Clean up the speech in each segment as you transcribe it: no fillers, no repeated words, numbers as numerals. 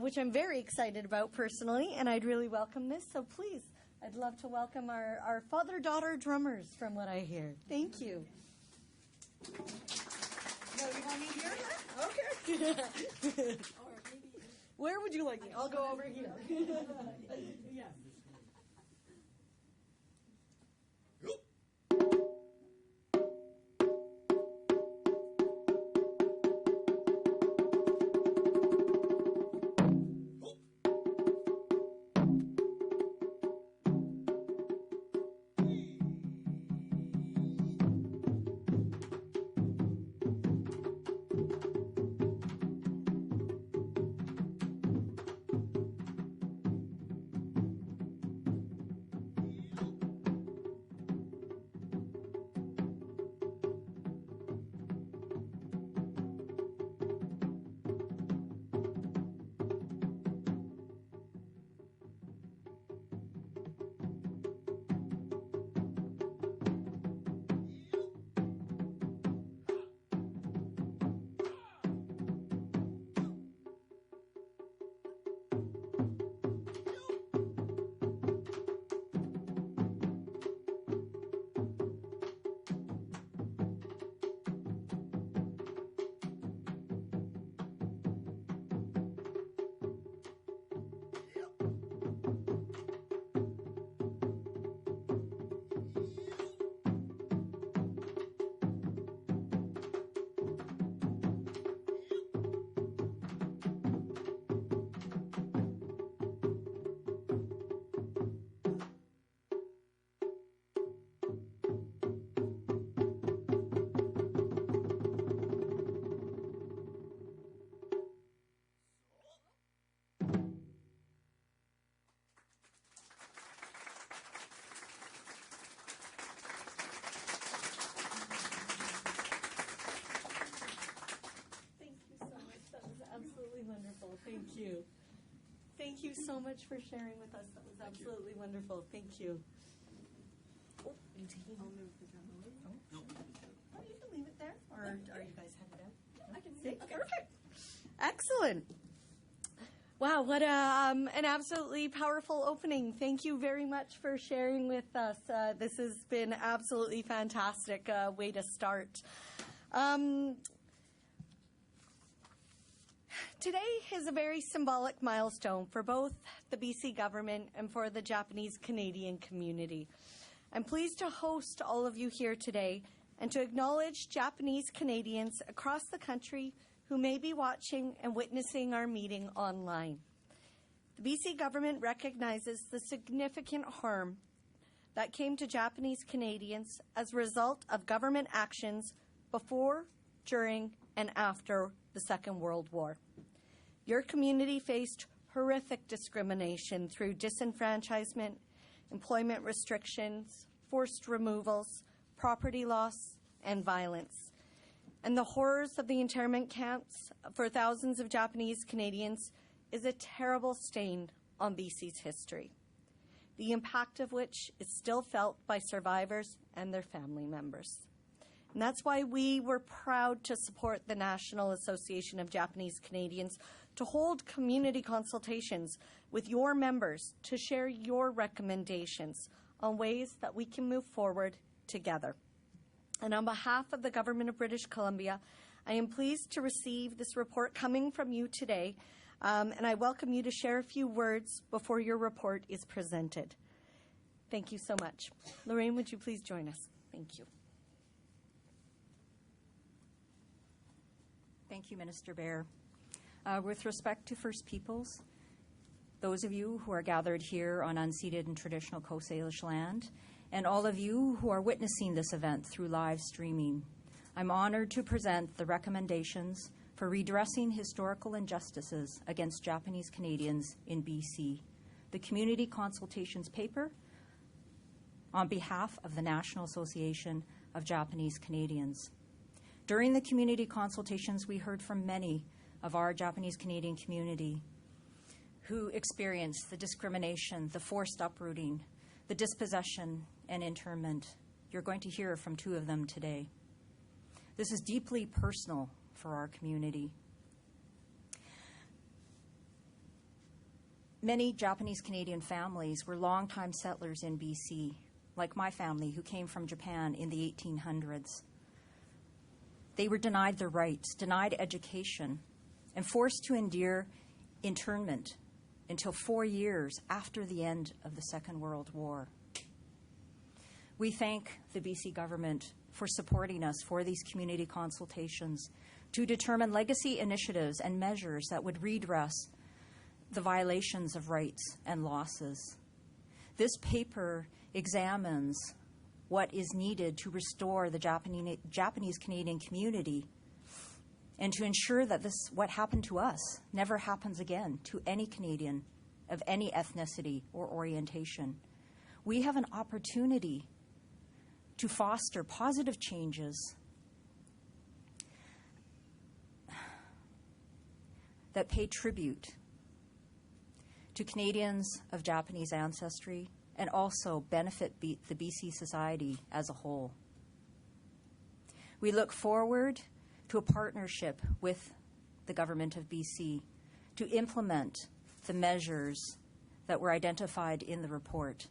which I'm very excited about personally, and I'd really welcome this. So please, I'd love to welcome our father-daughter drummers from what I hear. Thank you. No, you want me here? Okay. Where would you like me? I'll go over here. Yes. Thank you. Thank you so much for sharing with us. That was absolutely wonderful. Thank you. Oh, are you taking? I'll move the drum away. Oh, you can leave it there. Or are you guys headed out? I can see. Okay, perfect. Excellent. Wow, what an absolutely powerful opening. Thank you very much for sharing with us. This has been absolutely fantastic way to start. Today is a very symbolic milestone for both the BC government and for the Japanese Canadian community. I'm pleased to host all of you here today and to acknowledge Japanese Canadians across the country who may be watching and witnessing our meeting online. The BC government recognizes the significant harm that came to Japanese Canadians as a result of government actions before, during, and after the Second World War. Your community faced horrific discrimination through disenfranchisement, employment restrictions, forced removals, property loss, and violence. And the horrors of the internment camps for thousands of Japanese Canadians is a terrible stain on BC's history, the impact of which is still felt by survivors and their family members. And that's why we were proud to support the National Association of Japanese Canadians to hold community consultations with your members to share your recommendations on ways that we can move forward together. And on behalf of the Government of British Columbia, I am pleased to receive this report coming from you today, and I welcome you to share a few words before your report is presented. Thank you so much. Lorraine, would you please join us? Thank you. Thank you, Minister Beare. With respect to First Peoples, those of you who are gathered here on unceded and traditional Coast Salish land, and all of you who are witnessing this event through live streaming, I'm honored to present the recommendations for redressing historical injustices against Japanese Canadians in BC, the Community Consultations paper on behalf of the National Association of Japanese Canadians. During the community consultations, we heard from many of our Japanese Canadian community who experienced the discrimination, the forced uprooting, the dispossession and internment. You're going to hear from two of them today. This is deeply personal for our community. Many Japanese Canadian families were longtime settlers in BC, like my family who came from Japan in the 1800s. They were denied their rights, denied education, and forced to endure internment until 4 years after the end of the Second World War. We thank the BC government for supporting us for these community consultations to determine legacy initiatives and measures that would redress the violations of rights and losses. This paper examines what is needed to restore the Japanese Canadian community and to ensure that what happened to us never happens again to any Canadian of any ethnicity or orientation. We have an opportunity to foster positive changes that pay tribute to Canadians of Japanese ancestry and also benefit the BC society as a whole. We look forward to a partnership with the government of BC to implement the measures that were identified in the report.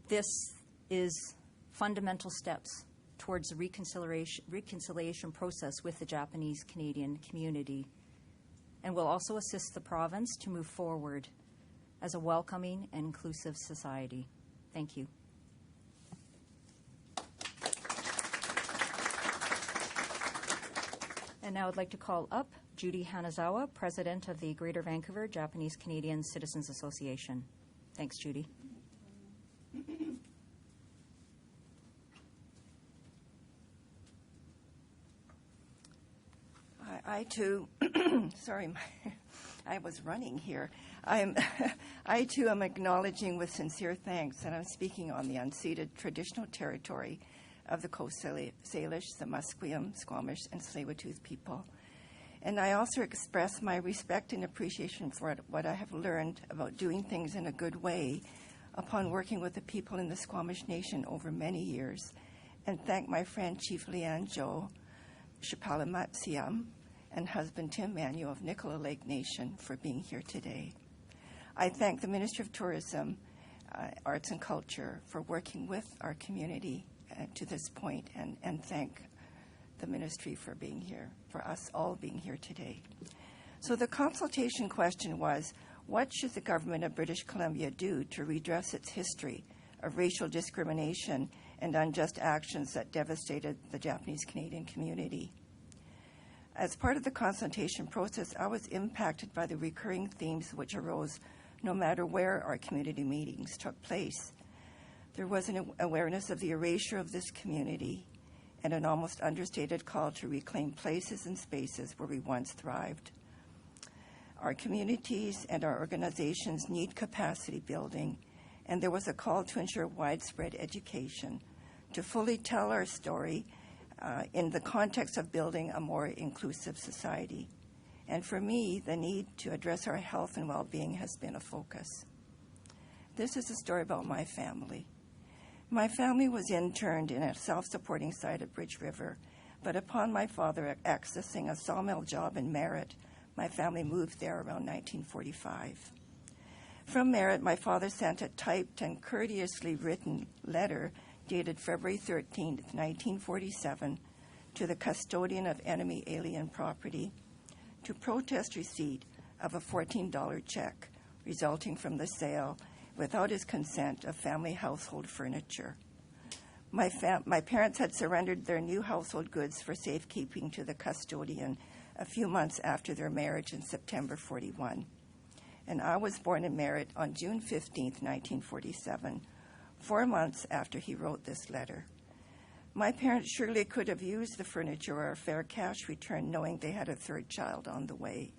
This is fundamental steps towards the reconciliation process with the Japanese Canadian community and will also assist the province to move forward as a welcoming and inclusive society. Thank you. And now I'd like to call up Judy Hanazawa, President of the Greater Vancouver Japanese Canadian Citizens Association. Thanks, Judy. I too, sorry, I was running here. I too am acknowledging with sincere thanks that I'm speaking on the unceded traditional territory of the Coast Salish, the Musqueam, Squamish, and Tsleil-Waututh people. And I also express my respect and appreciation for what I have learned about doing things in a good way upon working with the people in the Squamish Nation over many years, and thank my friend Chief Leanne Jo Shapalamatsiam and husband Tim Manuel of Nicola Lake Nation for being here today. I thank the Ministry of Tourism, Arts and Culture for working with our community to this point, and thank the ministry for being here, for us all being here today. So the consultation question was, what should the government of British Columbia do to redress its history of racial discrimination and unjust actions that devastated the Japanese Canadian community? As part of the consultation process, I was impacted by the recurring themes which arose no matter where our community meetings took place. There was an awareness of the erasure of this community and an almost understated call to reclaim places and spaces where we once thrived. Our communities and our organizations need capacity building, and there was a call to ensure widespread education to fully tell our story in the context of building a more inclusive society. And for me, the need to address our health and well-being has been a focus. This is a story about my family. My family was interned in a self-supporting site at Bridge River, but upon my father accessing a sawmill job in Merritt, my family moved there around 1945. From Merritt, my father sent a typed and courteously written letter dated February 13, 1947, to the custodian of enemy alien property to protest receipt of a $14 check resulting from the sale, without his consent, of family household furniture. My parents had surrendered their new household goods for safekeeping to the custodian a few months after their marriage in September 41. And I was born in Merritt on June 15, 1947, 4 months after he wrote this letter. My parents surely could have used the furniture or a fair cash return, knowing they had a third child on the way.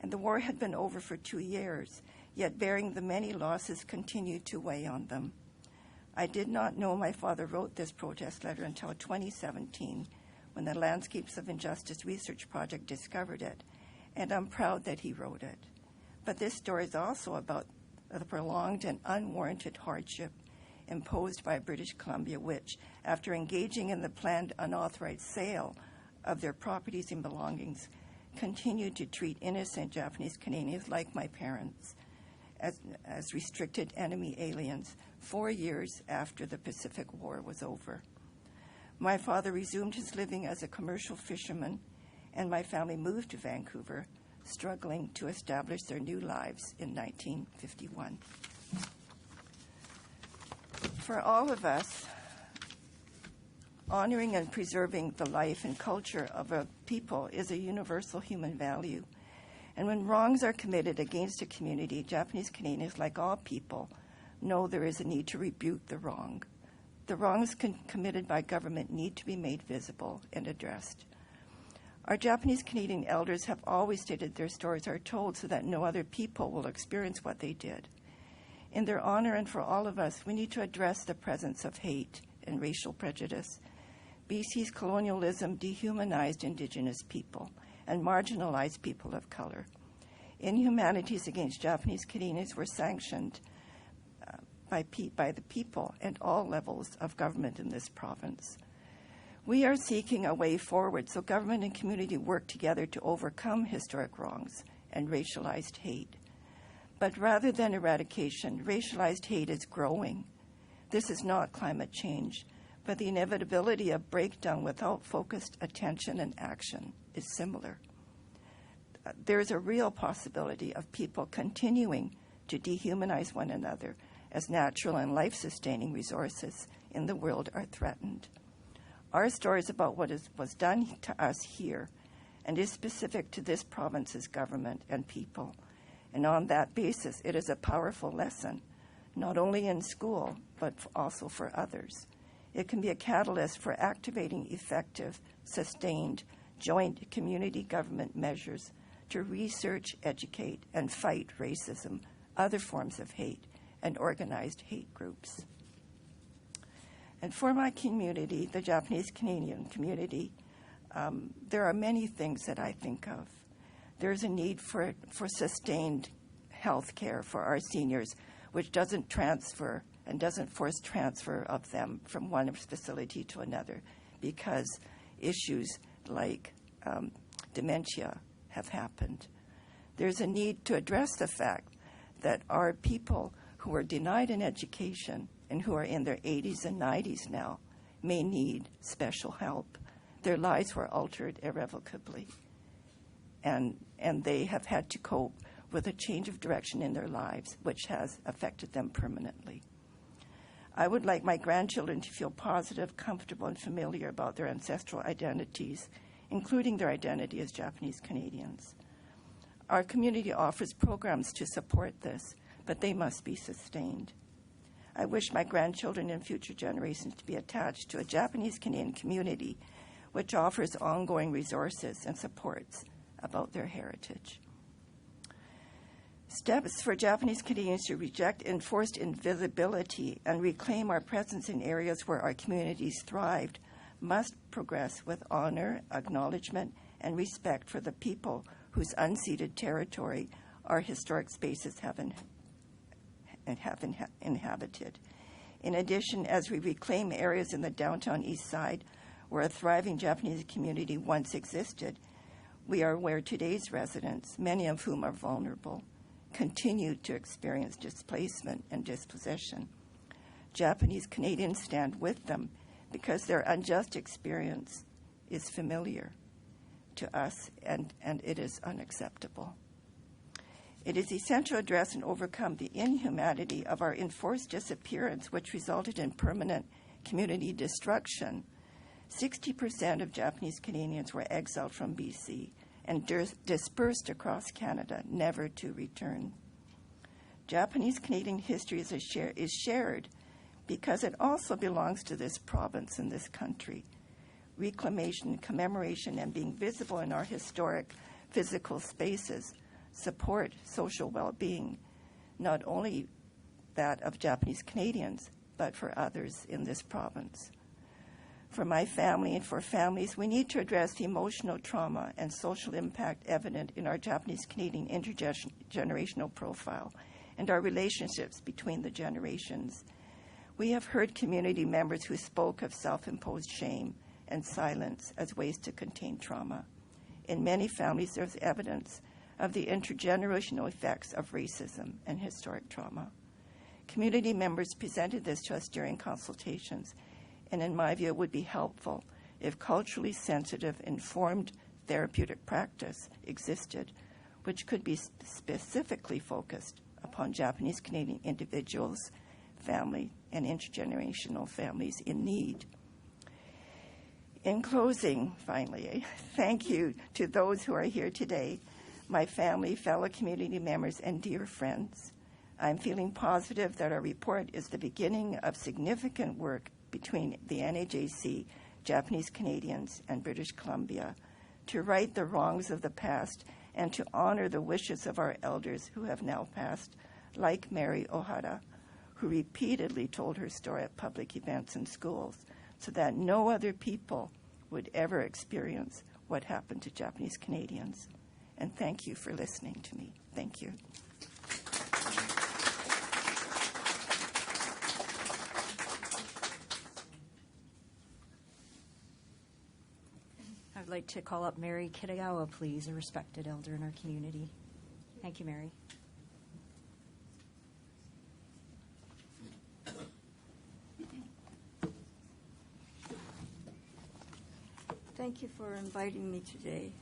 And the war had been over for 2 years, yet bearing the many losses continued to weigh on them. I did not know my father wrote this protest letter until 2017, when the Landscapes of Injustice Research Project discovered it, and I'm proud that he wrote it. But this story is also about the prolonged and unwarranted hardship imposed by British Columbia, which, after engaging in the planned unauthorized sale of their properties and belongings, continued to treat innocent Japanese Canadians like my parents as restricted enemy aliens 4 years after the Pacific War was over. My father resumed his living as a commercial fisherman, and my family moved to Vancouver, struggling to establish their new lives in 1951. For all of us, honoring and preserving the life and culture of a people is a universal human value. And when wrongs are committed against a community, Japanese Canadians, like all people, know there is a need to rebuke the wrong. The wrongs committed by government need to be made visible and addressed. Our Japanese Canadian elders have always stated their stories are told so that no other people will experience what they did. In their honor and for all of us, we need to address the presence of hate and racial prejudice. BC's colonialism dehumanized Indigenous people and marginalized people of color. Inhumanities against Japanese Canadians were sanctioned by the people at all levels of government in this province. We are seeking a way forward so government and community work together to overcome historic wrongs and racialized hate. But rather than eradication, racialized hate is growing. This is not climate change, but the inevitability of breakdown without focused attention and action is similar. There is a real possibility of people continuing to dehumanize one another as natural and life-sustaining resources in the world are threatened. Our stories about what was done to us here and is specific to this province's government and people. And on that basis, it is a powerful lesson, not only in school, but also for others. It can be a catalyst for activating effective, sustained, joint community government measures to research, educate, and fight racism, other forms of hate, and organized hate groups. And for my community, the Japanese Canadian community, there are many things that I think of. There's a need for sustained health care for our seniors, which doesn't transfer and doesn't force transfer of them from one facility to another, because issues like dementia have happened. There's a need to address the fact that our people who are denied an education and who are in their 80s and 90s now may need special help. Their lives were altered irrevocably, and they have had to cope with a change of direction in their lives, which has affected them permanently. I would like my grandchildren to feel positive, comfortable, and familiar about their ancestral identities, including their identity as Japanese Canadians. Our community offers programs to support this, but they must be sustained. I wish my grandchildren and future generations to be attached to a Japanese Canadian community which offers ongoing resources and supports about their heritage. Steps for Japanese Canadians to reject enforced invisibility and reclaim our presence in areas where our communities thrived must progress with honor, acknowledgement, and respect for the people whose unceded territory our historic spaces have inhabited. In addition, as we reclaim areas in the downtown east side where a thriving Japanese community once existed, we are aware today's residents, many of whom are vulnerable, continue to experience displacement and dispossession. Japanese Canadians stand with them because their unjust experience is familiar to us, and it is unacceptable. It is essential to address and overcome the inhumanity of our enforced disappearance, which resulted in permanent community destruction. 60% of Japanese Canadians were exiled from BC and dispersed across Canada, never to return. Japanese Canadian history is shared because it also belongs to this province and this country. Reclamation, commemoration, and being visible in our historic physical spaces support social well-being, not only that of Japanese Canadians, but for others in this province. For my family and for families, we need to address the emotional trauma and social impact evident in our Japanese Canadian intergenerational profile and our relationships between the generations. We have heard community members who spoke of self-imposed shame and silence as ways to contain trauma. In many families, there's evidence of the intergenerational effects of racism and historic trauma. Community members presented this to us during consultations, and in my view, it would be helpful if culturally sensitive, informed therapeutic practice existed, which could be specifically focused upon Japanese Canadian individuals, family, and intergenerational families in need. In closing, finally, thank you to those who are here today, my family, fellow community members, and dear friends. I'm feeling positive that our report is the beginning of significant work between the NAJC, Japanese Canadians, and British Columbia to right the wrongs of the past and to honor the wishes of our elders who have now passed, like Mary Ohara, who repeatedly told her story at public events and schools so that no other people would ever experience what happened to Japanese Canadians. And thank you for listening to me. Thank you. I'd like to call up Mary Kitagawa, please, a respected elder in our community. Thank you, Mary. Thank you for inviting me today.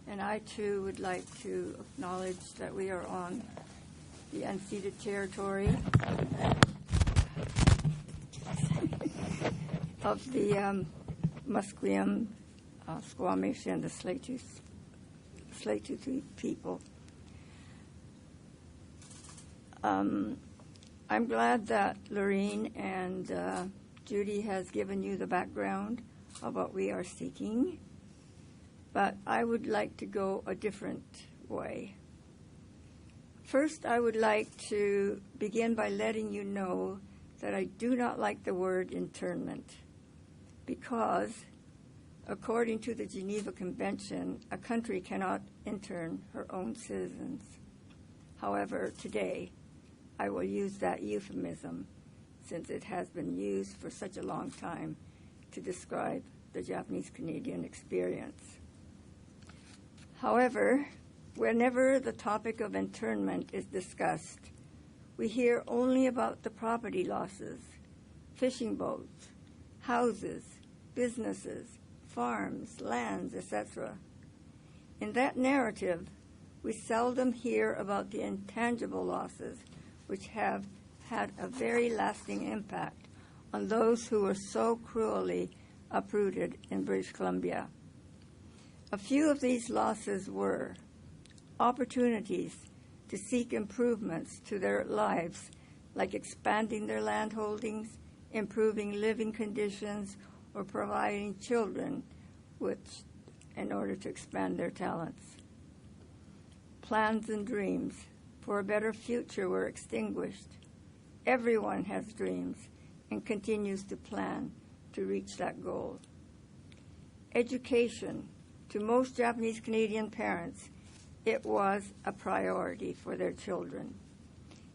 And I, too, would like to acknowledge that we are on the unceded territory of the Musqueam, Squamish, and the Tsleil-Waututh people. I'm glad that Lorraine and Judy has given you the background of what we are seeking, but I would like to go a different way. First, I would like to begin by letting you know that I do not like the word internment because, according to the Geneva Convention, a country cannot intern her own citizens. However, today, I will use that euphemism since it has been used for such a long time to describe the Japanese Canadian experience. However, whenever the topic of internment is discussed, we hear only about the property losses, fishing boats, houses, businesses, farms, lands, etc. In that narrative, we seldom hear about the intangible losses which have had a very lasting impact on those who were so cruelly uprooted in British Columbia. A few of these losses were opportunities to seek improvements to their lives, like expanding their land holdings, improving living conditions, or providing children in order to expand their talents. Plans and dreams for a better future were extinguished. Everyone has dreams and continues to plan to reach that goal. Education. To most Japanese Canadian parents, it was a priority for their children.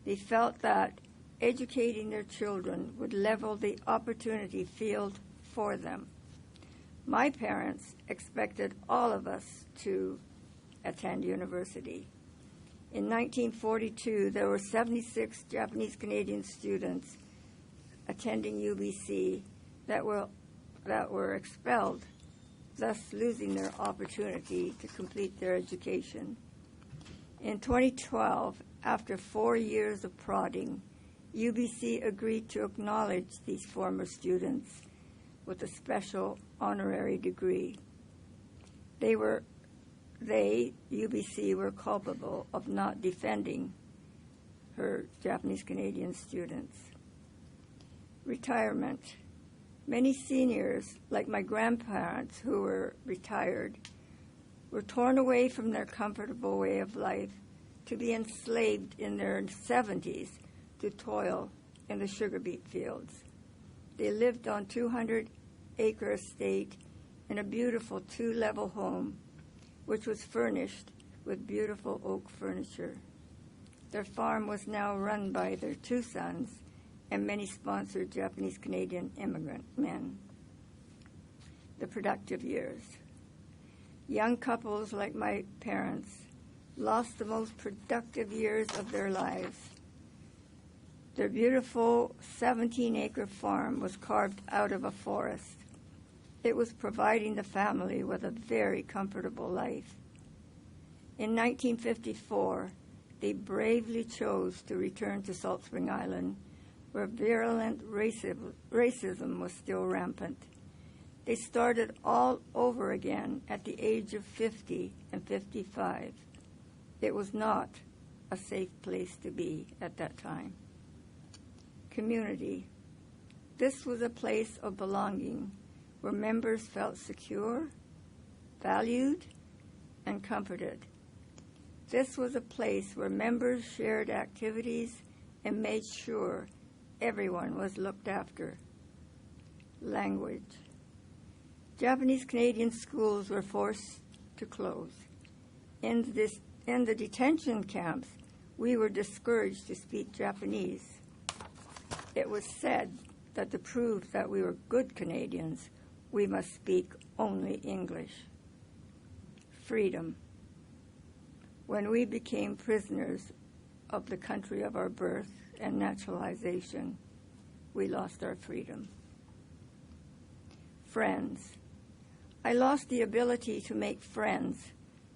They felt that educating their children would level the opportunity field for them. My parents expected all of us to attend university. In 1942, there were 76 Japanese Canadian students attending UBC that were expelled, thus losing their opportunity to complete their education. In 2012, after 4 years of prodding, UBC agreed to acknowledge these former students with a special honorary degree. UBC, were culpable of not defending her Japanese Canadian students. Retirement. Many seniors, like my grandparents who were retired, were torn away from their comfortable way of life to be enslaved in their 70s to toil in the sugar beet fields. They lived on 200-acre estate in a beautiful 2-level home, which was furnished with beautiful oak furniture. Their farm was now run by their 2 sons and many sponsored Japanese Canadian immigrant men. The productive years. Young couples like my parents lost the most productive years of their lives. Their beautiful 17-acre farm was carved out of a forest. It was providing the family with a very comfortable life. In 1954, they bravely chose to return to Salt Spring Island, where virulent racism was still rampant. They started all over again at the age of 50 and 55. It was not a safe place to be at that time. Community. This was a place of belonging where members felt secure, valued, and comforted. This was a place where members shared activities and made sure everyone was looked after. Language. Japanese Canadian schools were forced to close. In the detention camps, we were discouraged to speak Japanese. It was said that to prove that we were good Canadians, we must speak only English. Freedom. When we became prisoners of the country of our birth and naturalization, we lost our freedom. Friends. I lost the ability to make friends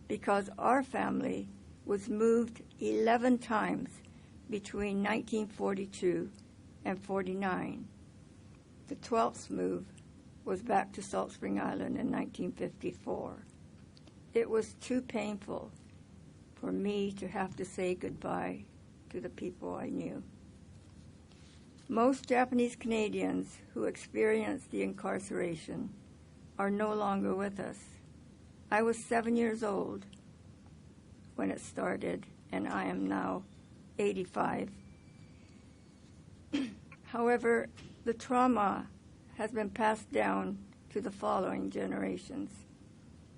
because our family was moved 11 times between 1942 and 49. The 12th move was back to Salt Spring Island in 1954. It was too painful for me to have to say goodbye to the people I knew. Most Japanese Canadians who experienced the incarceration are no longer with us. I was 7 years old when it started, and I am now 85. However, the trauma has been passed down to the following generations.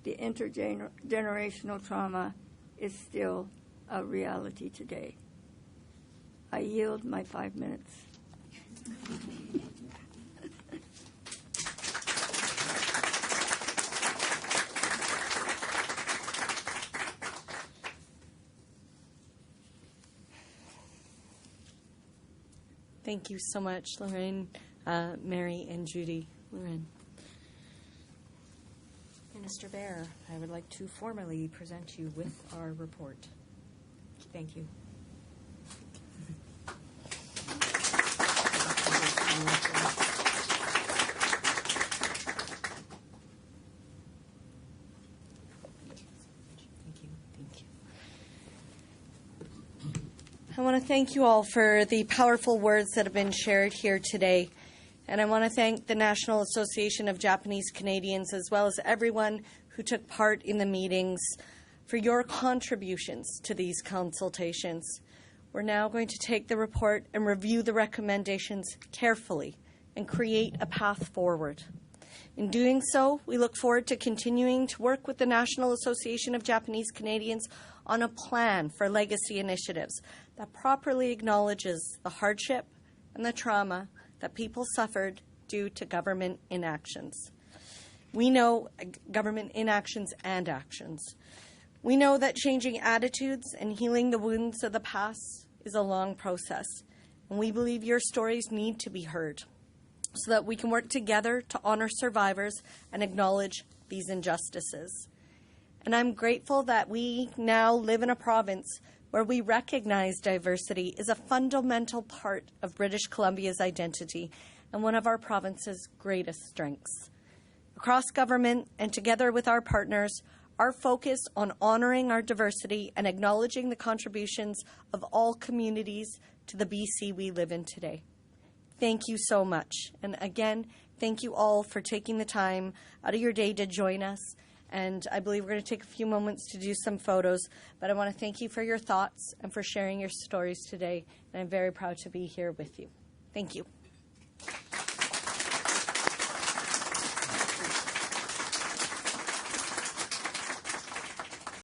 The intergenerational trauma is still a reality today. I yield my 5 minutes. Thank you so much, Lorraine, Mary, and Judy. Lorraine. Minister Beare, I would like to formally present you with our report. Thank you. I want to thank you all for the powerful words that have been shared here today. And I want to thank the National Association of Japanese Canadians, as well as everyone who took part in the meetings, for your contributions to these consultations. We're now going to take the report and review the recommendations carefully and create a path forward. In doing so, we look forward to continuing to work with the National Association of Japanese Canadians on a plan for legacy initiatives that properly acknowledges the hardship and the trauma that people suffered due to government inactions. We know government inactions and actions. We know that changing attitudes and healing the wounds of the past is a long process, and we believe your stories need to be heard so that we can work together to honor survivors and acknowledge these injustices. And I'm grateful that we now live in a province where we recognize diversity is a fundamental part of British Columbia's identity and one of our province's greatest strengths. Across government and together with our partners, our focus on honoring our diversity and acknowledging the contributions of all communities to the BC we live in today. Thank you so much. And again, thank you all for taking the time out of your day to join us. And I believe we're going to take a few moments to do some photos. But I want to thank you for your thoughts and for sharing your stories today. And I'm very proud to be here with you. Thank you.